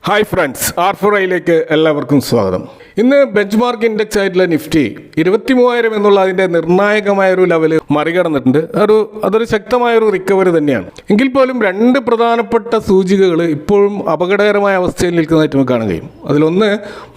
Hi friends, R4iലേക്ക് എല്ലാവർക്കും സ്വാഗതം. ഇന്ന് ബെഞ്ച് മാർക്ക് ഇൻഡെക്സ് ആയിട്ടുള്ള നിഫ്റ്റി 23,000 എന്നുള്ള അതിൻ്റെ നിർണായകമായൊരു ലെവൽ മറികടന്നിട്ടുണ്ട്. അതൊരു ശക്തമായൊരു റിക്കവറി തന്നെയാണ്. എങ്കിൽ പോലും രണ്ട് പ്രധാനപ്പെട്ട സൂചികകൾ ഇപ്പോഴും അപകടകരമായ അവസ്ഥയിൽ നിൽക്കുന്നതായിട്ട് നമുക്ക് കാണാൻ കഴിയും. അതിലൊന്ന്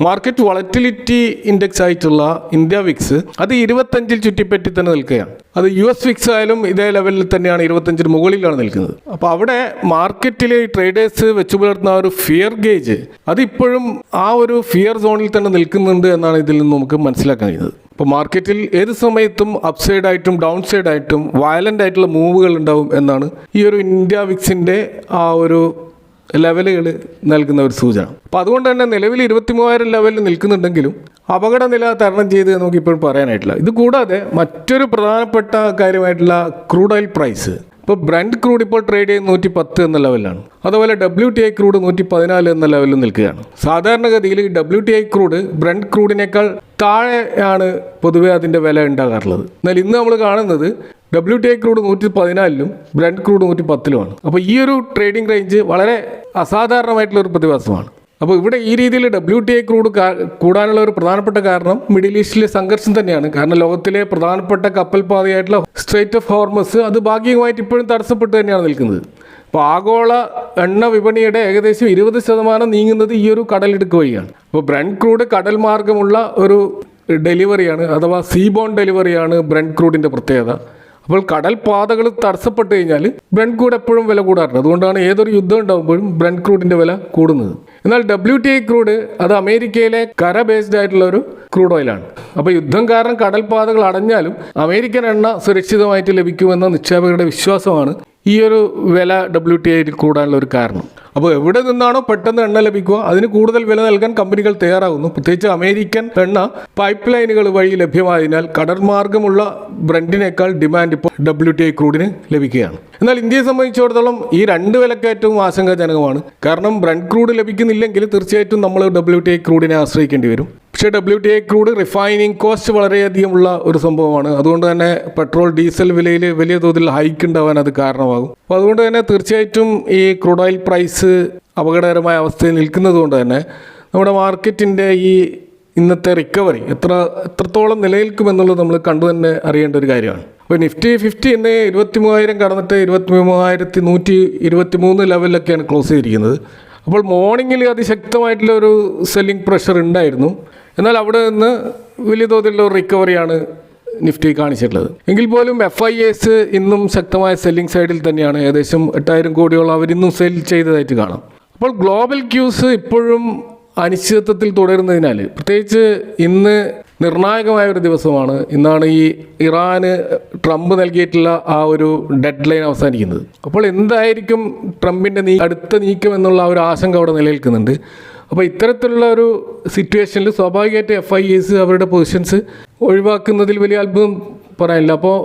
മാർക്കറ്റ് വളറ്റിലിറ്റി ഇൻഡെക്സ് ആയിട്ടുള്ള ഇന്ത്യ വിക്സ്, അത് 25 ചുറ്റിപ്പറ്റി തന്നെ നിൽക്കുകയാണ്. അത് US വിക്സ് ആയാലും ഇതേ ലെവലിൽ തന്നെയാണ്, 25 മുകളിലാണ് നിൽക്കുന്നത്. അപ്പോൾ അവിടെ മാർക്കറ്റിലെ ട്രേഡേഴ്സ് വെച്ചു പുലർത്തുന്ന ആ ഒരു ഫിയർ ഗേജ് അതിപ്പോഴും ആ ഒരു ഫിയർ സോണിൽ തന്നെ നിൽക്കുന്നുണ്ട് എന്നാണ് ഇതിൽ നിന്ന് നമുക്ക് മനസ്സിലാക്കാൻ കഴിയുന്നത്. ഇപ്പോൾ മാർക്കറ്റിൽ ഏത് സമയത്തും അപ്സൈഡ് ആയിട്ടും ഡൗൺ സൈഡ് ആയിട്ടും വയലൻ്റ് ആയിട്ടുള്ള മൂവുകൾ ഉണ്ടാവും എന്നാണ് ഈ ഒരു ഇന്ത്യ വിക്സിൻ്റെ ആ ഒരു ലെവലുകൾ നൽകുന്ന ഒരു സൂചന. അപ്പോൾ അതുകൊണ്ട് തന്നെ നിലവിൽ 23,000 ലെവലിൽ നിൽക്കുന്നുണ്ടെങ്കിലും അപകട നില തരണം ചെയ്ത് നമുക്കിപ്പോഴും പറയാനായിട്ടില്ല. ഇത് കൂടാതെ മറ്റൊരു പ്രധാനപ്പെട്ട കാര്യമായിട്ടുള്ള ക്രൂഡ് ഓയിൽ പ്രൈസ്, ഇപ്പോൾ ബ്രന്റ് ക്രൂഡ് ഇപ്പോൾ ട്രേഡ് ചെയ്യുന്നത് 110 എന്ന ലെവലിലാണ്. അതുപോലെ WTI ക്രൂഡ് 114 എന്ന ലെവലിൽ നിൽക്കുകയാണ്. സാധാരണഗതിയിൽ WTI ക്രൂഡ് ബ്രന്റ് ക്രൂഡിനേക്കാൾ താഴെയാണ് പൊതുവെ അതിൻ്റെ വില ഉണ്ടാകാറുള്ളത്. എന്നാൽ ഇന്ന് നമ്മൾ കാണുന്നത് WTI ക്രൂഡ് 114-ലും ബ്രന്റ് ക്രൂഡ് 110-ലുമാണ്. അപ്പോൾ ഈ ഒരു ട്രേഡിംഗ് റേഞ്ച് വളരെ അസാധാരണമായിട്ടുള്ളൊരു പ്രതിഭാസമാണ്. അപ്പോൾ ഇവിടെ ഈ രീതിയിൽ WTI ക്രൂഡ് കൂടാനുള്ള ഒരു പ്രധാനപ്പെട്ട കാരണം മിഡിൽ ഈസ്റ്റിലെ സംഘർഷം തന്നെയാണ്. കാരണം ലോകത്തിലെ പ്രധാനപ്പെട്ട കപ്പൽ പാതയായിട്ടുള്ള സ്ട്രെയിറ്റ് ഓഫ് ഹോർമസ് അത് ഭാഗികമായിട്ട് ഇപ്പോഴും തടസ്സപ്പെട്ട് തന്നെയാണ് നിൽക്കുന്നത്. അപ്പോൾ ആഗോള എണ്ണ വിപണിയുടെ ഏകദേശം 20% നീങ്ങുന്നത് ഈ ഒരു കടലിടുക്ക് വഴിയാണ്. അപ്പോൾ ബ്രന്റ് ക്രൂഡ് കടൽ മാർഗമുള്ള ഒരു ഡെലിവറിയാണ്, അഥവാ സീബോൺ ഡെലിവറിയാണ് ബ്രന്റ് ക്രൂഡിൻ്റെ പ്രത്യേകത. അപ്പോൾ കടൽ പാതകൾ തടസ്സപ്പെട്ട് കഴിഞ്ഞാൽ ബ്രന്റ് ക്രൂഡ് എപ്പോഴും വില കൂടാറുണ്ട്. അതുകൊണ്ടാണ് ഏതൊരു യുദ്ധം ഉണ്ടാകുമ്പോഴും ബ്രന്റ് ക്രൂഡിൻ്റെ വില കൂടുന്നത്. എന്നാൽ WTI ക്രൂഡ് അത് അമേരിക്കയിലെ കര ബേസ്ഡ് ആയിട്ടുള്ള ഒരു ക്രൂഡ് ഓയിലാണ്. അപ്പോൾ യുദ്ധം കാരണം കടൽ പാതകൾ അടഞ്ഞാലും അമേരിക്കൻ എണ്ണ സുരക്ഷിതമായിട്ട് ലഭിക്കുമെന്ന നിക്ഷേപകരുടെ വിശ്വാസമാണ് ഈ ഒരു വില WTI കൂടാനുള്ള ഒരു കാരണം. അപ്പോൾ എവിടെ നിന്നാണോ പെട്ടെന്ന് എണ്ണ ലഭിക്കുക അതിന് കൂടുതൽ വില നൽകാൻ കമ്പനികൾ തയ്യാറാകുന്നു. പ്രത്യേകിച്ച് അമേരിക്കൻ എണ്ണ പൈപ്പ് ലൈനുകൾ വഴി ലഭ്യമായതിനാൽ കടൽ മാർഗമുള്ള ബ്രന്റിനേക്കാൾ ഡിമാൻഡ് ഇപ്പോൾ WTI ക്രൂഡിന് ലഭിക്കുകയാണ്. എന്നാൽ ഇന്ത്യയെ സംബന്ധിച്ചിടത്തോളം ഈ രണ്ട് വിലക്കയറ്റവും ആശങ്കാജനകമാണ്. കാരണം ബ്രന്റ് ക്രൂഡ് ലഭിക്കുന്നില്ലെങ്കിൽ തീർച്ചയായിട്ടും നമ്മൾ WTI ക്രൂഡിനെ ആശ്രയിക്കേണ്ടി വരും. പക്ഷേ WTI ക്രൂഡ് റിഫൈനിങ് കോസ്റ്റ് വളരെയധികമുള്ള ഒരു സംഭവമാണ്. അതുകൊണ്ട് തന്നെ പെട്രോൾ ഡീസൽ വിലയിൽ വലിയ തോതിൽ ഹൈക്ക് ഉണ്ടാവാൻ അത് കാരണമാകും. അപ്പോൾ അതുകൊണ്ട് തന്നെ തീർച്ചയായിട്ടും ഈ ക്രൂഡ് ഓയിൽ പ്രൈസ് അപകടകരമായ അവസ്ഥയിൽ നിൽക്കുന്നത് കൊണ്ട് തന്നെ നമ്മുടെ മാർക്കറ്റിൻ്റെ ഈ ഇന്നത്തെ റിക്കവറി എത്രത്തോളം നിലനിൽക്കുമെന്നുള്ളത് നമ്മൾ കണ്ടു തന്നെ അറിയേണ്ട ഒരു കാര്യമാണ്. അപ്പോൾ നിഫ്റ്റി 50 ഇന്ന് 23,000 കടന്നിട്ട് 23,123 ലെവലിലൊക്കെയാണ് ക്ലോസ് ചെയ്തിരിക്കുന്നത്. അപ്പോൾ മോർണിംഗിൽ അതിശക്തമായിട്ടുള്ള ഒരു സെല്ലിംഗ് പ്രഷർ ഉണ്ടായിരുന്നു. എന്നാൽ അവിടെ നിന്ന് വലിയ തോതിലുള്ള ഒരു റിക്കവറിയാണ് നിഫ്റ്റി കാണിച്ചിട്ടുള്ളത്. എങ്കിൽ പോലും FIAs ഇന്നും ശക്തമായ സെല്ലിംഗ് സൈഡിൽ തന്നെയാണ്. ഏകദേശം 8,000 കോടിയോളം അവരിന്നും സെൽ ചെയ്തതായിട്ട് കാണാം. അപ്പോൾ ഗ്ലോബൽ ക്യൂസ് ഇപ്പോഴും അനിശ്ചിതത്വത്തിൽ തുടരുന്നതിനാൽ, പ്രത്യേകിച്ച് ഇന്ന് നിർണായകമായ ഒരു ദിവസമാണ്. ഇന്നാണ് ഈ ഇറാന് ട്രംപ് നൽകിയിട്ടുള്ള ആ ഒരു ഡെഡ് ലൈൻ അവസാനിക്കുന്നത്. അപ്പോൾ എന്തായിരിക്കും ട്രംപിൻ്റെ അടുത്ത നീക്കം എന്നുള്ള ഒരു ആശങ്ക അവിടെ നിലനിൽക്കുന്നുണ്ട്. അപ്പോൾ ഇത്തരത്തിലുള്ള ഒരു സിറ്റുവേഷനിൽ സ്വാഭാവികമായിട്ട് FIAs അവരുടെ പൊസിഷൻസ് ഒഴിവാക്കുന്നതിൽ വലിയ അത്ഭുതം പറയാനില്ല. അപ്പോൾ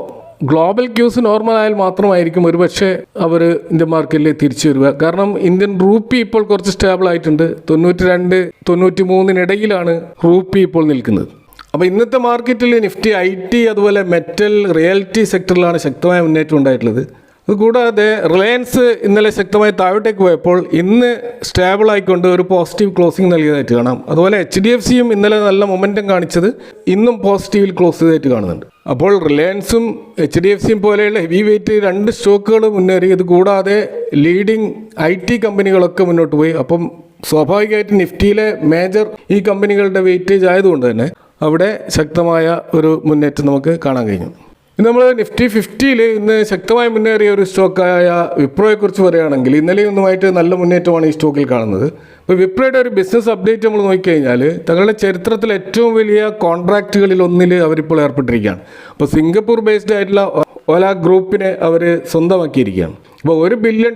ഗ്ലോബൽ ക്യൂസ് നോർമൽ ആയാൽ മാത്രമായിരിക്കും ഒരുപക്ഷെ അവർ ഇന്ത്യൻ മാർക്കറ്റിൽ തിരിച്ചു വരിക. കാരണം ഇന്ത്യൻ റൂപ്പി ഇപ്പോൾ കുറച്ച് സ്റ്റേബിൾ ആയിട്ടുണ്ട്. 92-93 റൂപ്പി ഇപ്പോൾ നിൽക്കുന്നത്. അപ്പോൾ ഇന്നത്തെ മാർക്കറ്റിൽ നിഫ്റ്റി IT അതുപോലെ മെറ്റൽ റിയാലിറ്റി സെക്ടറിലാണ് ശക്തമായ മുന്നേറ്റം ഉണ്ടായിട്ടുള്ളത്. അതുകൂടാതെ റിലയൻസ് ഇന്നലെ ശക്തമായി താഴോട്ടേക്ക് പോയപ്പോൾ ഇന്ന് സ്റ്റേബിൾ ആയിക്കൊണ്ട് ഒരു പോസിറ്റീവ് ക്ലോസിംഗ് നൽകിയതായിട്ട് കാണാം. അതുപോലെ HDFCയും ഇന്നലെ നല്ല മൊമെൻറ്റം കാണിച്ചത് ഇന്നും പോസിറ്റീവിൽ ക്ലോസ് ചെയ്തായിട്ട് കാണുന്നുണ്ട്. അപ്പോൾ റിലയൻസും HDFCയും പോലെയുള്ള ഹെവി വെയിറ്റ് രണ്ട് സ്റ്റോക്കുകൾ മുന്നേറി. ഇത് കൂടാതെ ലീഡിങ് IT കമ്പനികളൊക്കെ മുന്നോട്ട് പോയി. അപ്പം സ്വാഭാവികമായിട്ട് നിഫ്റ്റിയിലെ മേജർ ഈ കമ്പനികളുടെ വെയിറ്റേജ് ആയതുകൊണ്ട് തന്നെ അവിടെ ശക്തമായ ഒരു മുന്നേറ്റം നമുക്ക് കാണാൻ കഴിഞ്ഞു. ഇന്ന് നമ്മൾ നിഫ്റ്റി 50-ൽ ഇന്ന് ശക്തമായി മുന്നേറിയ ഒരു സ്റ്റോക്കായ വിപ്രോയെക്കുറിച്ച് പറയുകയാണെങ്കിൽ ഇന്നലെയൊന്നുമായിട്ട് നല്ല മുന്നേറ്റമാണ് ഈ സ്റ്റോക്കിൽ കാണുന്നത്. ഇപ്പോൾ വിപ്രോയുടെ ഒരു ബിസിനസ് അപ്ഡേറ്റ് നമ്മൾ നോക്കിക്കഴിഞ്ഞാൽ തങ്ങളുടെ ചരിത്രത്തിൽ ഏറ്റവും വലിയ കോൺട്രാക്റ്റുകളിൽ ഒന്നിൽ അവരിപ്പോൾ ഏർപ്പെട്ടിരിക്കുകയാണ്. അപ്പോൾ സിംഗപ്പൂർ ബേസ്ഡ് ആയിട്ടുള്ള ഓല ഗ്രൂപ്പിനെ അവർ സ്വന്തമാക്കിയിരിക്കുകയാണ്. അപ്പോൾ $1 ബില്യൺ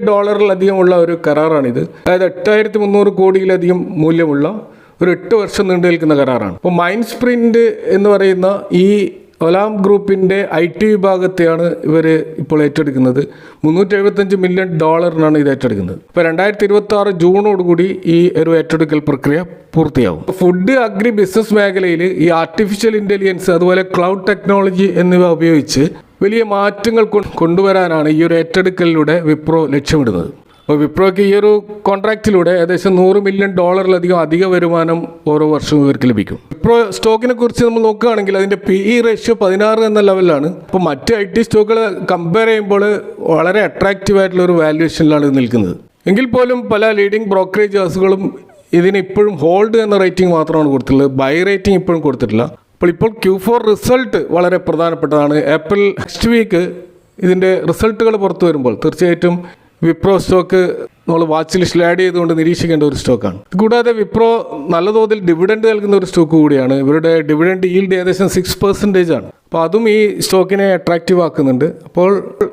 ഉള്ള ഒരു കരാറാണിത്. അതായത് 8,300 കോടിയിലധികം മൂല്യമുള്ള ഒരു 8 വർഷം നീണ്ടു നിൽക്കുന്ന കരാറാണ്. അപ്പോൾ മൈൻഡ് സ്പ്രിൻ്റ് എന്ന് പറയുന്ന ഈ ഒലാം ഗ്രൂപ്പിൻ്റെ IT വിഭാഗത്തെയാണ് ഇവർ ഇപ്പോൾ ഏറ്റെടുക്കുന്നത്. $375 മില്യൺ ഇത് ഏറ്റെടുക്കുന്നത്. ഇപ്പോൾ 2026 ജൂണോടുകൂടി ഈ ഒരു ഏറ്റെടുക്കൽ പ്രക്രിയ പൂർത്തിയാവും. ഫുഡ് അഗ്രി ബിസിനസ് മേഖലയിൽ ഈ ആർട്ടിഫിഷ്യൽ ഇൻ്റലിജൻസ് അതുപോലെ ക്ലൗഡ് ടെക്നോളജി എന്നിവ ഉപയോഗിച്ച് വലിയ മാറ്റങ്ങൾ കൊണ്ടുവരാനാണ് ഈ ഒരു ഏറ്റെടുക്കലിലൂടെ വിപ്രോ ലക്ഷ്യമിടുന്നത്. അപ്പോൾ വിപ്രോയ്ക്ക് ഈ ഒരു കോൺട്രാക്റ്റിലൂടെ ഏകദേശം $100 മില്യൺ അധിക വരുമാനം ഓരോ വർഷവും ഇവർക്ക് ലഭിക്കും. വിപ്രോ സ്റ്റോക്കിനെ കുറിച്ച് നമ്മൾ നോക്കുകയാണെങ്കിൽ അതിൻ്റെ PE റേഷ്യോ 16 എന്ന ലെവലിലാണ്. അപ്പോൾ മറ്റ് IT സ്റ്റോക്കുകൾ കമ്പയർ ചെയ്യുമ്പോൾ വളരെ അട്രാക്റ്റീവ് ആയിട്ടുള്ള ഒരു വാല്യുവേഷനിലാണ് ഇത് നിൽക്കുന്നത്. എങ്കിൽ പോലും പല ലീഡിംഗ് ബ്രോക്കറേജ് ഹൗസുകളും ഇതിന് ഇപ്പോഴും ഹോൾഡ് എന്ന റേറ്റിംഗ് മാത്രമാണ് കൊടുത്തിട്ടുള്ളത്, ബൈ റേറ്റിംഗ് ഇപ്പോഴും കൊടുത്തിട്ടില്ല. ഇപ്പോൾ Q4 റിസൾട്ട് വളരെ പ്രധാനപ്പെട്ടതാണ്. ഏപ്രിൽ നെക്സ്റ്റ് വീക്ക് ഇതിൻ്റെ റിസൾട്ടുകൾ പുറത്തു വരുമ്പോൾ തീർച്ചയായിട്ടും വിപ്രോ സ്റ്റോക്ക് നമ്മൾ വാച്ച് ലിസ്റ്റിൽ ആഡ് ചെയ്തുകൊണ്ട് നിരീക്ഷിക്കേണ്ട ഒരു സ്റ്റോക്കാണ്. കൂടാതെ വിപ്രോ നല്ല തോതിൽ ഡിവിഡൻഡ് നൽകുന്ന ഒരു സ്റ്റോക്ക് കൂടിയാണ്. ഇവരുടെ ഡിവിഡൻഡ് ഈൽഡ് ഏകദേശം 6% ആണ്. അപ്പോൾ അതും ഈ സ്റ്റോക്കിനെ അട്രാക്റ്റീവ് ആക്കുന്നുണ്ട്. അപ്പോൾ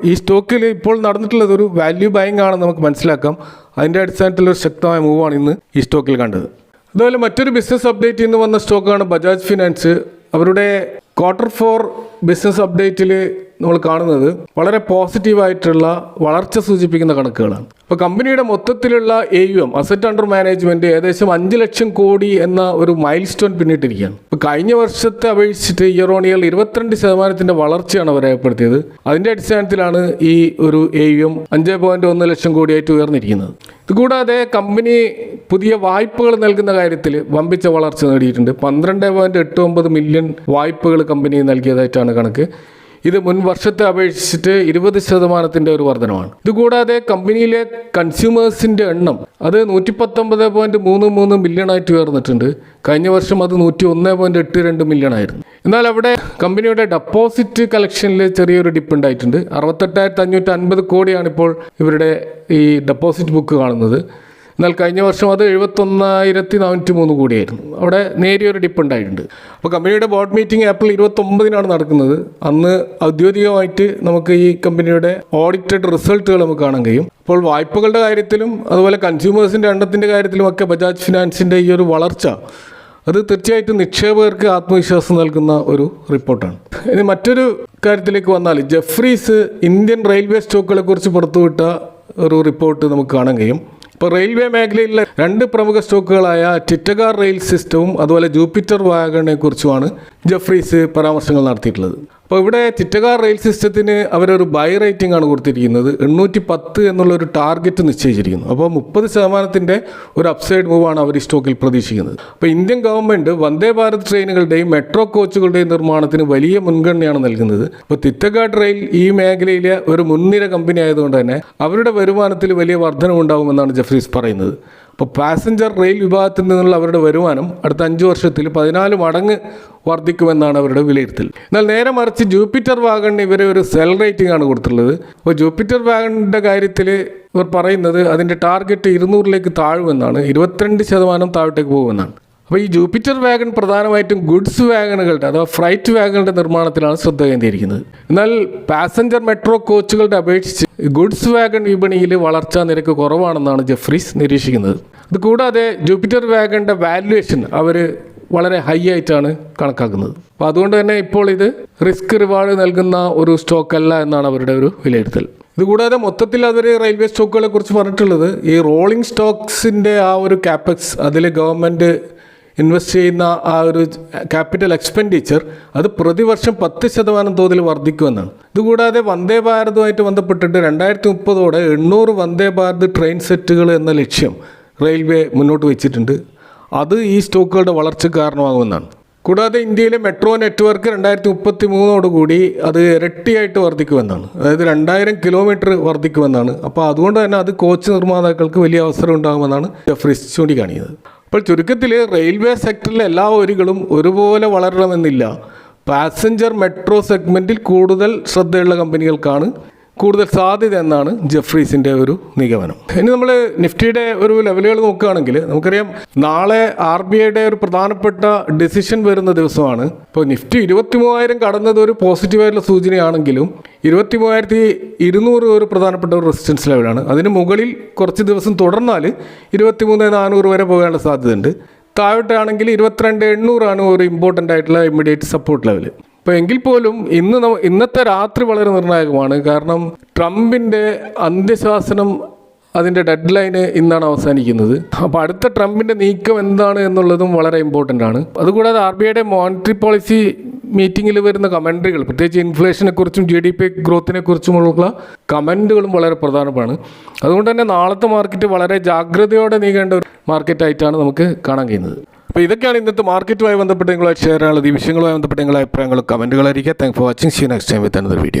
ഈ സ്റ്റോക്കിൽ ഇപ്പോൾ നടന്നിട്ടുള്ളത് ഒരു വാല്യൂ ബൈങ് ആണെന്ന് നമുക്ക് മനസ്സിലാക്കാം. അതിൻ്റെ അടിസ്ഥാനത്തിൽ ഒരു ശക്തമായ മൂവാണ് ഇന്ന് ഈ സ്റ്റോക്കിൽ കണ്ടത്. അതുപോലെ മറ്റൊരു ബിസിനസ് അപ്ഡേറ്റ് ഇന്ന് വന്ന സ്റ്റോക്കാണ് ബജാജ് ഫിനാൻസ്. അവരുടെ Q4 ബിസിനസ് അപ്ഡേറ്റിൽ നമ്മൾ കാണുന്നത് വളരെ പോസിറ്റീവായിട്ടുള്ള വളർച്ച സൂചിപ്പിക്കുന്ന കണക്കുകളാണ്. അപ്പോൾ കമ്പനിയുടെ മൊത്തത്തിലുള്ള AUM അസറ്റ് അണ്ടർ മാനേജ്മെൻറ്റ് ഏകദേശം 5 ലക്ഷം കോടി എന്ന ഒരു മൈൽ സ്റ്റോൺ പിന്നിട്ടിരിക്കുകയാണ്. ഇപ്പോൾ കഴിഞ്ഞ വർഷത്തെ അപേക്ഷിച്ചിട്ട് ഇയർ ഓൺ ഇയർ 22% വളർച്ചയാണ് അവർ രേഖപ്പെടുത്തിയത്. അതിൻ്റെ അടിസ്ഥാനത്തിലാണ് ഈ ഒരു AUM 5.1 ലക്ഷം കോടിയായിട്ട് ഉയർന്നിരിക്കുന്നത്. ഇതുകൂടാതെ കമ്പനി പുതിയ വായ്പകൾ നൽകുന്ന കാര്യത്തിൽ വമ്പിച്ച വളർച്ച നേടിയിട്ടുണ്ട്. 12.89 മില്യൺ വായ്പകൾ കമ്പനി നൽകിയതായിട്ടാണ് കണക്ക്. ഇത് മുൻ വർഷത്തെ അപേക്ഷിച്ചിട്ട് 20% ഒരു വർധനമാണ്. ഇതുകൂടാതെ കമ്പനിയിലെ കൺസ്യൂമേഴ്സിൻ്റെ എണ്ണം അത് 119.33 മില്യണായിട്ട് ഉയർന്നിട്ടുണ്ട്. കഴിഞ്ഞ വർഷം അത് 101.82 മില്യൺ ആയിരുന്നു. എന്നാൽ അവിടെ കമ്പനിയുടെ ഡെപ്പോസിറ്റ് കളക്ഷനിൽ ചെറിയൊരു ഡിപ്പ് ഉണ്ടായിട്ടുണ്ട്. 68,550 കോടിയാണ് ഇപ്പോൾ ഇവരുടെ ഈ ഡെപ്പോസിറ്റ് ബുക്ക് കാണുന്നത്. എന്നാൽ കഴിഞ്ഞ വർഷം അത് 71,403 കോടിയായിരുന്നു. അവിടെ നേരിയൊരു ഡിപ്പ് ഉണ്ടായിട്ടുണ്ട്. അപ്പോൾ കമ്പനിയുടെ ബോർഡ് മീറ്റിംഗ് ഏപ്രിൽ 29 നടക്കുന്നത്. അന്ന് ഔദ്യോഗികമായിട്ട് നമുക്ക് ഈ കമ്പനിയുടെ ഓഡിറ്റഡ് റിസൾട്ടുകൾ നമുക്ക് കാണാൻ കഴിയും. അപ്പോൾ വായ്പകളുടെ കാര്യത്തിലും അതുപോലെ കൺസ്യൂമേഴ്സിൻ്റെ എണ്ണത്തിൻ്റെ കാര്യത്തിലും ഒക്കെ ബജാജ് ഫിനാൻസിൻ്റെ ഈ ഒരു വളർച്ച അത് തീർച്ചയായിട്ടും നിക്ഷേപകർക്ക് ആത്മവിശ്വാസം നൽകുന്ന ഒരു റിപ്പോർട്ടാണ്. ഇനി മറ്റൊരു കാര്യത്തിലേക്ക് വന്നാൽ ജെഫ്രീസ് ഇന്ത്യൻ റെയിൽവേ സ്റ്റോക്കുകളെ കുറിച്ച് പുറത്തുവിട്ട ഒരു റിപ്പോർട്ട് നമുക്ക് കാണാൻ കഴിയും. ഇപ്പോൾ റെയിൽവേ മേഖലയിലെ 2 പ്രമുഖ സ്റ്റോക്കുകളായ ടിറ്റഗാർ റെയിൽ സിസ്റ്റവും അതുപോലെ ജൂപ്പിറ്റർ വാഗണിനെ കുറിച്ചുമാണ് ജെഫ്രീസ് പരാമർശങ്ങൾ നടത്തിയിട്ടുള്ളത്. അപ്പോൾ ഇവിടെ ടിറ്റഗാർ റെയിൽ സിസ്റ്റത്തിന് അവരൊരു ബൈ റേറ്റിംഗ് ആണ് കൊടുത്തിരിക്കുന്നത്. 810 എന്നുള്ളൊരു ടാർഗറ്റ് നിശ്ചയിച്ചിരിക്കുന്നു. അപ്പോൾ 30% ഒരു അപ്സൈഡ് മൂവാണ് അവർ ഈ സ്റ്റോക്കിൽ പ്രതീക്ഷിക്കുന്നത്. അപ്പോൾ Indian government Vande Bharat ട്രെയിനുകളുടെയും metro കോച്ചുകളുടെയും നിർമ്മാണത്തിന് വലിയ മുൻഗണനയാണ് നൽകുന്നത്. അപ്പോൾ ടിറ്റഗാർ റെയിൽ ഈ മേഖലയിലെ ഒരു മുൻനിര കമ്പനി ആയതുകൊണ്ട് തന്നെ അവരുടെ വരുമാനത്തിൽ വലിയ വർധനമുണ്ടാകുമെന്നാണ് ജെഫ്രീസ് പറയുന്നത്. അപ്പോൾ പാസഞ്ചർ റെയിൽ വിഭാഗത്തിൽ നിന്നുള്ള അവരുടെ വരുമാനം അടുത്ത 5 വർഷത്തിൽ 14 മടങ്ങ് വർദ്ധിക്കുമെന്നാണ് അവരുടെ വിലയിരുത്തൽ. എന്നാൽ നേരെ മറിച്ച് ജൂപ്പിറ്റർ വാഗണിന് ഇവരെ ഒരു സെൽ റേറ്റിംഗ് ആണ് കൊടുത്തിട്ടുള്ളത്. അപ്പോൾ ജൂപ്പിറ്റർ വാഗണിൻ്റെ കാര്യത്തിൽ ഇവർ പറയുന്നത് അതിൻ്റെ ടാർഗറ്റ് 200ലേക്ക് താഴുമെന്നാണ്, 22% താഴോട്ടേക്ക് പോകുമെന്നാണ്. അപ്പോൾ ഈ ജൂപ്പിറ്റർ വാഗൺ പ്രധാനമായിട്ടും ഗുഡ്സ് വാഗണുകളുടെ അഥവാ ഫ്രൈറ്റ് വാഗണുകളുടെ നിർമ്മാണത്തിലാണ് ശ്രദ്ധ കേന്ദ്രീകരിക്കുന്നത്. എന്നാൽ പാസഞ്ചർ മെട്രോ കോച്ചുകളുടെ അപേക്ഷിച്ച് ഗുഡ്സ് വാഗൺ വിപണിയിൽ വളർച്ചാ നിരക്ക് കുറവാണെന്നാണ് ജെഫ്രീസ് നിരീക്ഷിക്കുന്നത്. അതുകൂടാതെ ജൂപ്പിറ്റർ വാഗണിൻ്റെ വാല്യുവേഷൻ അവർ വളരെ ഹൈ ആയിട്ടാണ് കണക്കാക്കുന്നത്. അപ്പോൾ അതുകൊണ്ട് തന്നെ ഇപ്പോൾ ഇത് റിസ്ക് റിവാർഡ് നൽകുന്ന ഒരു സ്റ്റോക്ക് അല്ല എന്നാണ് അവരുടെ ഒരു വിലയിരുത്തൽ. ഇതുകൂടാതെ മൊത്തത്തിൽ അവർ റെയിൽവേ സ്റ്റോക്കുകളെ കുറിച്ച് പറഞ്ഞിട്ടുള്ളത് ഈ റോളിംഗ് സ്റ്റോക്സിൻ്റെ ആ ഒരു കാപ്പക്സ് അതിൽ ഗവൺമെൻറ് ഇൻവെസ്റ്റ് ചെയ്യുന്ന ആ ഒരു ക്യാപിറ്റൽ എക്സ്പെൻഡിച്ചർ അത് പ്രതിവർഷം 10% തോതിൽ വർദ്ധിക്കുമെന്നാണ്. ഇതുകൂടാതെ വന്ദേ ഭാരതുമായിട്ട് ബന്ധപ്പെട്ടിട്ട് 2030 800 വന്ദേ ഭാരത് ട്രെയിൻ സെറ്റുകൾ എന്ന ലക്ഷ്യം റെയിൽവേ മുന്നോട്ട് വെച്ചിട്ടുണ്ട്. അത് ഈ സ്റ്റോക്കുകളുടെ വളർച്ചയ്ക്ക് കാരണമാകുമെന്നാണ്. കൂടാതെ ഇന്ത്യയിലെ മെട്രോ നെറ്റ്വർക്ക് 2033 അത് ഇരട്ടിയായിട്ട് വർദ്ധിക്കുമെന്നാണ്. അതായത് 2000 കിലോമീറ്റർ വർദ്ധിക്കുമെന്നാണ്. അപ്പോൾ അതുകൊണ്ട് തന്നെ അത് കോച്ച് നിർമ്മാതാക്കൾക്ക് വലിയ അവസരം ഉണ്ടാകുമെന്നാണ് ജെഫ്രീസ് ചൂണ്ടിക്കാണിക്കുന്നത്. അപ്പോൾ ചുരുക്കത്തിൽ റെയിൽവേ സെക്ടറിലെ എല്ലാ വരികളും ഒരുപോലെ വളരണമെന്നില്ല. പാസഞ്ചർ മെട്രോ സെഗ്മെൻറ്റിൽ കൂടുതൽ ശ്രദ്ധയുള്ള കമ്പനികൾക്കാണ് കൂടുതൽ സാധ്യത എന്നാണ് ജെഫ്രീസിൻ്റെ ഒരു നിഗമനം. ഇനി നമ്മൾ നിഫ്റ്റിയുടെ ഒരു ലെവലുകൾ നോക്കുകയാണെങ്കിൽ നമുക്കറിയാം നാളെ RBIയുടെ ഒരു പ്രധാനപ്പെട്ട ഡിസിഷൻ വരുന്ന ദിവസമാണ്. ഇപ്പോൾ നിഫ്റ്റി 23,000 കടന്നത് ഒരു പോസിറ്റീവായിട്ടുള്ള സൂചനയാണെങ്കിലും 23,200 ഒരു പ്രധാനപ്പെട്ട ഒരു റെസിസ്റ്റൻസ് ലെവലാണ്. അതിന് മുകളിൽ കുറച്ച് ദിവസം തുടർന്നാൽ 23,400 വരെ പോകാനുള്ള സാധ്യതയുണ്ട്. താഴോട്ടാണെങ്കിൽ 22,800 ഒരു ഇമ്പോർട്ടൻ്റ് ആയിട്ടുള്ള ഇമ്മീഡിയറ്റ് സപ്പോർട്ട് ലെവൽ. അപ്പോൾ എങ്കിൽ പോലും ഇന്നത്തെ രാത്രി വളരെ നിർണായകമാണ്. കാരണം ട്രംപിൻ്റെ അന്ത്യശാസനം അതിൻ്റെ ഡെഡ് ലൈന് ഇന്നാണ് അവസാനിക്കുന്നത്. അപ്പോൾ അടുത്ത ട്രംപിൻ്റെ നീക്കം എന്താണ് എന്നുള്ളതും വളരെ ഇമ്പോർട്ടൻ്റ് ആണ്. അതുകൂടാതെ RBIയുടെ മോണിറ്ററി പോളിസി മീറ്റിങ്ങിൽ വരുന്ന കമൻറ്റുകൾ, പ്രത്യേകിച്ച് ഇൻഫ്ലേഷനെക്കുറിച്ചും GDP ഗ്രോത്തിനെക്കുറിച്ചുമുള്ള കമൻറ്റുകളും വളരെ പ്രധാനമാണ്. അതുകൊണ്ട് തന്നെ നാളത്തെ മാർക്കറ്റ് വളരെ ജാഗ്രതയോടെ നീങ്ങേണ്ട ഒരു മാർക്കറ്റായിട്ടാണ് നമുക്ക് കാണാൻ കഴിയുന്നത്. അപ്പോൾ ഇതൊക്കെയാണ് ഇന്നത്തെ മാർക്കറ്റുമായി ബന്ധപ്പെട്ട് നിങ്ങളായിട്ട് ഷെയർ ചെയ്യാനുള്ളത്. ഈ വിഷയങ്ങളുമായി ബന്ധപ്പെട്ട് നിങ്ങളുടെ അഭിപ്രായങ്ങളും കമൻറ്റുകളായിരിക്കുക. Thank for watching. See next time with another video.